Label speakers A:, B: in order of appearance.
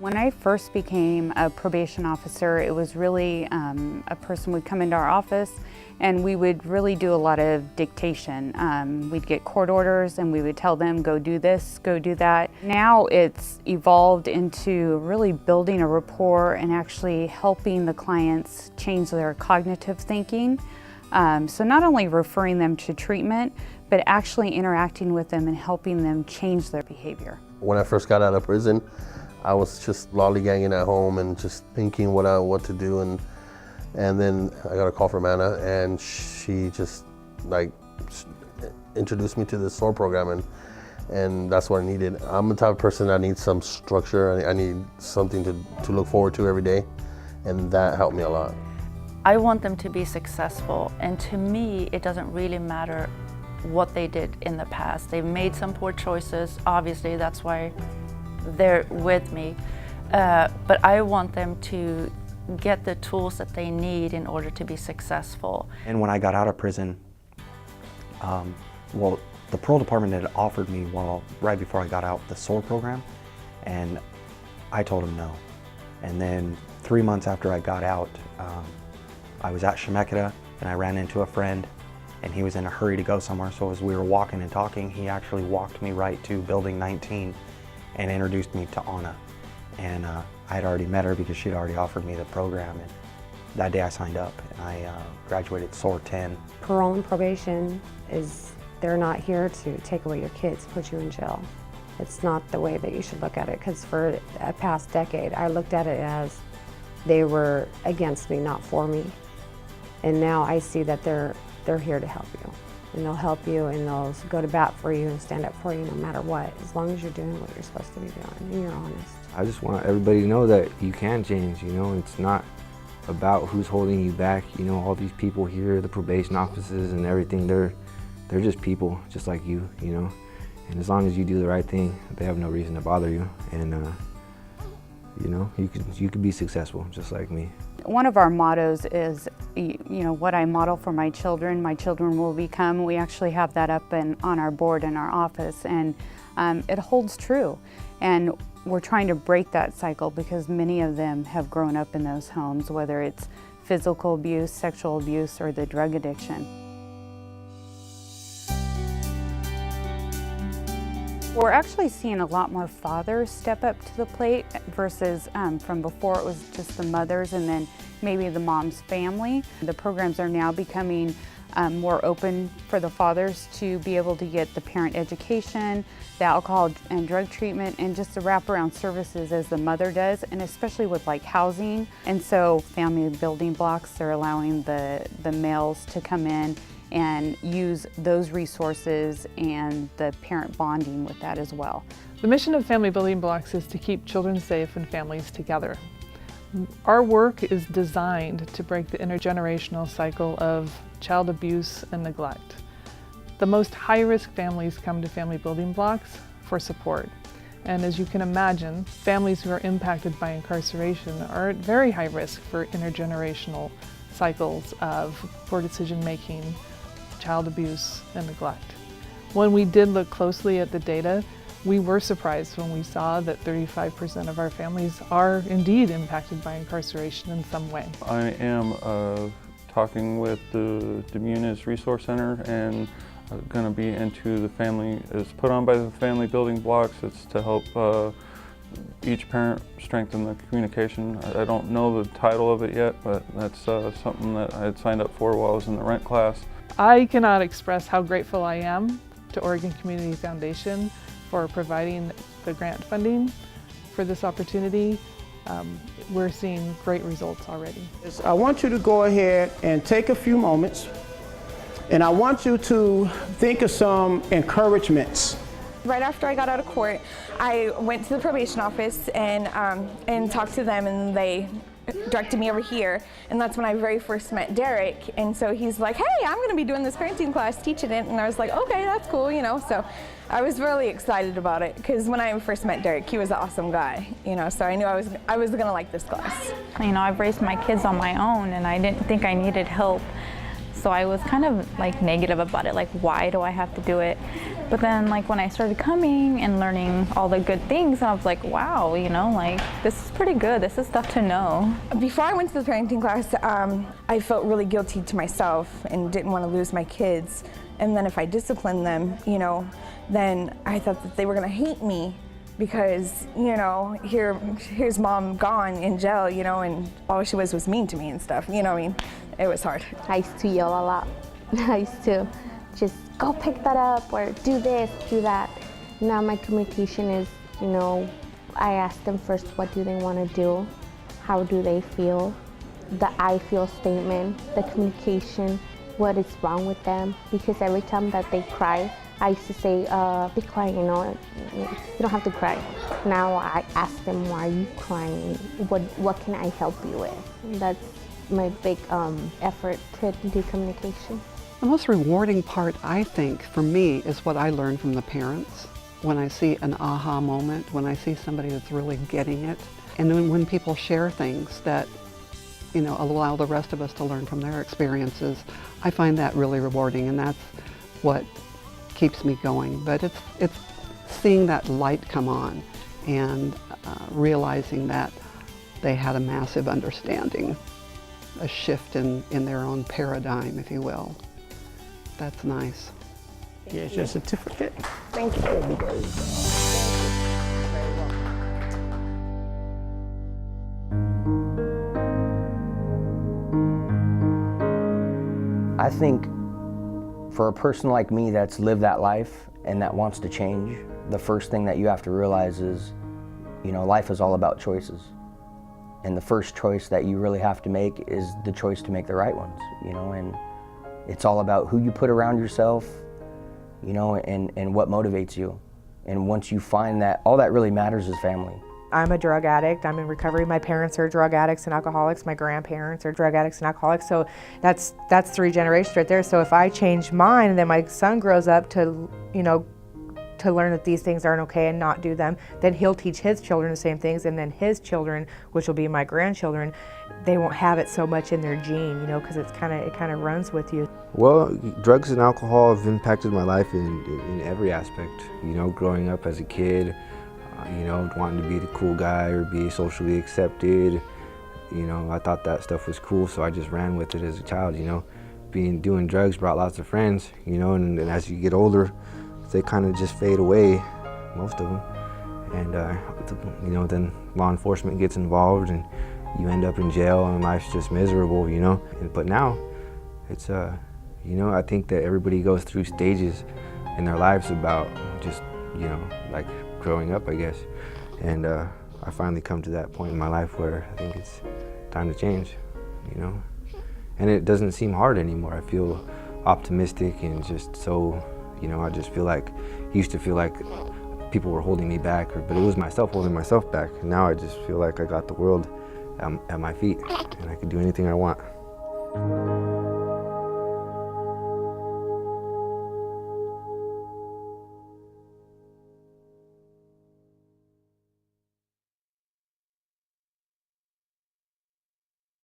A: When I first became a probation officer, it was really a person would come into our office and we would really do a lot of dictation. We'd get court orders and we would tell them, go do this, go do that. Now it's evolved into really building a rapport and actually helping the clients change their cognitive thinking. So not only referring them to treatment, but actually interacting with them and helping them change their behavior.
B: When I first got out of prison, I was just lollygagging at home and just thinking what to do, and then I got a call from Anna, and she just introduced me to the SOAR program, and that's what I needed. I'm the type of person that needs some structure. I need something to look forward to every day, and that helped me a lot.
C: I want them to be successful, and to me it doesn't really matter what they did in the past. They've made some poor choices, obviously that's why they're with me, but I want them to get the tools that they need in order to be successful.
D: And when I got out of prison, well, the parole department had offered me right before I got out the SOAR program, and I told them no. And then 3 months after I got out, I was at Shemekia and I ran into a friend, and he was in a hurry to go somewhere, so as we were walking and talking, he actually walked me right to building 19 and introduced me to Anna. And I had already met her because she'd already offered me the program, and that day I signed up and I graduated SOAR 10.
E: Parole and probation they're not here to take away your kids, put you in jail. It's not the way that you should look at it, because for a past decade I looked at it as they were against me, not for me. And now I see that they're here to help you. And they'll help you and they'll go to bat for you and stand up for you no matter what, as long as you're doing what you're supposed to be doing and you're honest.
F: I just want everybody to know that you can change, it's not about who's holding you back. All these people here, the probation officers and everything, they're just people, just like you, And as long as you do the right thing, they have no reason to bother you. And, you could be successful, just like me.
A: One of our mottos is, what I model for my children will become. We actually have that up on our board in our office, and it holds true. And we're trying to break that cycle because many of them have grown up in those homes, whether it's physical abuse, sexual abuse, or the drug addiction. We're actually seeing a lot more fathers step up to the plate versus from before it was just the mothers and then maybe the mom's family. The programs are now becoming more open for the fathers to be able to get the parent education, the alcohol and drug treatment, and just the wraparound services as the mother does, and especially with housing. And so family building blocks, they're allowing the males to come in and use those resources and the parent bonding with that as well.
G: The mission of Family Building Blocks is to keep children safe and families together. Our work is designed to break the intergenerational cycle of child abuse and neglect. The most high-risk families come to Family Building Blocks for support. And as you can imagine, families who are impacted by incarceration are at very high risk for intergenerational cycles of poor decision-making, child abuse, and neglect. When we did look closely at the data, we were surprised when we saw that 35% of our families are indeed impacted by incarceration in some way.
H: I am talking with the Demunis Resource Center, and going to be into the family. It's put on by the Family Building Blocks. It's to help each parent strengthen the communication. I don't know the title of it yet, but that's something that I had signed up for while I was in the rent class.
G: I cannot express how grateful I am to Oregon Community Foundation for providing the grant funding for this opportunity. We're seeing great results already.
I: I want you to go ahead and take a few moments, and I want you to think of some encouragements.
J: Right after I got out of court, I went to the probation office and talked to them, and they directed me over here, and that's when I very first met Derek. And so he's like, hey, I'm going to be doing this parenting class, teaching it, and I was like, okay, that's cool, so I was really excited about it, because when I first met Derek, he was an awesome guy, so I knew I was going to like this class.
C: I've raised my kids on my own, and I didn't think I needed help.
K: So I was kind of like negative about it, like why do I have to do it? But then like when I started coming and learning all the good things, I was like, wow, you know, like this is pretty good. This is stuff to know.
J: Before I went to the parenting class, I felt really guilty to myself and didn't want to lose my kids. And then if I disciplined them, you know, then I thought that they were going to hate me because, you know, here's mom gone in jail, you know, and all she was mean to me and stuff. You know what I mean? It was hard.
L: I used to yell a lot. I used to just go pick that up or do this, do that. Now my communication is, you know, I ask them first what do they want to do, how do they feel, the I feel statement, the communication, what is wrong with them. Because every time that they cry, I used to say, be quiet, you know, you don't have to cry. Now I ask them, why are you crying? What can I help you with? That's my big effort to do communication.
M: The most rewarding part, I think, for me, is what I learn from the parents. When I see an aha moment, when I see somebody that's really getting it, and then when people share things that, you know, allow the rest of us to learn from their experiences, I find that really rewarding, and that's what keeps me going. But it's seeing that light come on and realizing that they had a massive understanding, a shift in their own paradigm, if you will. That's nice.
I: Here's your certificate.
J: Thank you.
N: I think for a person like me that's lived that life and that wants to change, the first thing that you have to realize is, you know, life is all about choices. And the first choice that you really have to make is the choice to make the right ones, you know, and it's all about who you put around yourself, you know, and what motivates you. And once you find that, all that really matters is family.
O: I'm a drug addict. I'm in recovery. My parents are drug addicts and alcoholics. My grandparents are drug addicts and alcoholics. So that's 3 generations right there. So if I change mine and then my son grows up to, you know, to learn that these things aren't okay and not do them, then he'll teach his children the same things, and then his children, which will be my grandchildren, they won't have it so much in their gene, you know, because it kind of runs with you.
F: Well, drugs and alcohol have impacted my life in every aspect. You know, growing up as a kid, you know, wanting to be the cool guy or be socially accepted. You know, I thought that stuff was cool, so I just ran with it as a child, you know. Doing drugs brought lots of friends, you know, and as you get older, they kind of just fade away, most of them. And, you know, then law enforcement gets involved and you end up in jail and life's just miserable, you know. But now, it's, you know, I think that everybody goes through stages in their lives about just, you know, like growing up, I guess. And I finally come to that point in my life where I think it's time to change, you know. And it doesn't seem hard anymore. I feel optimistic and just so, you know, I just feel like, used to feel like people were holding me back, but it was myself holding myself back. Now I just feel like I got the world at my feet and I can do anything I want.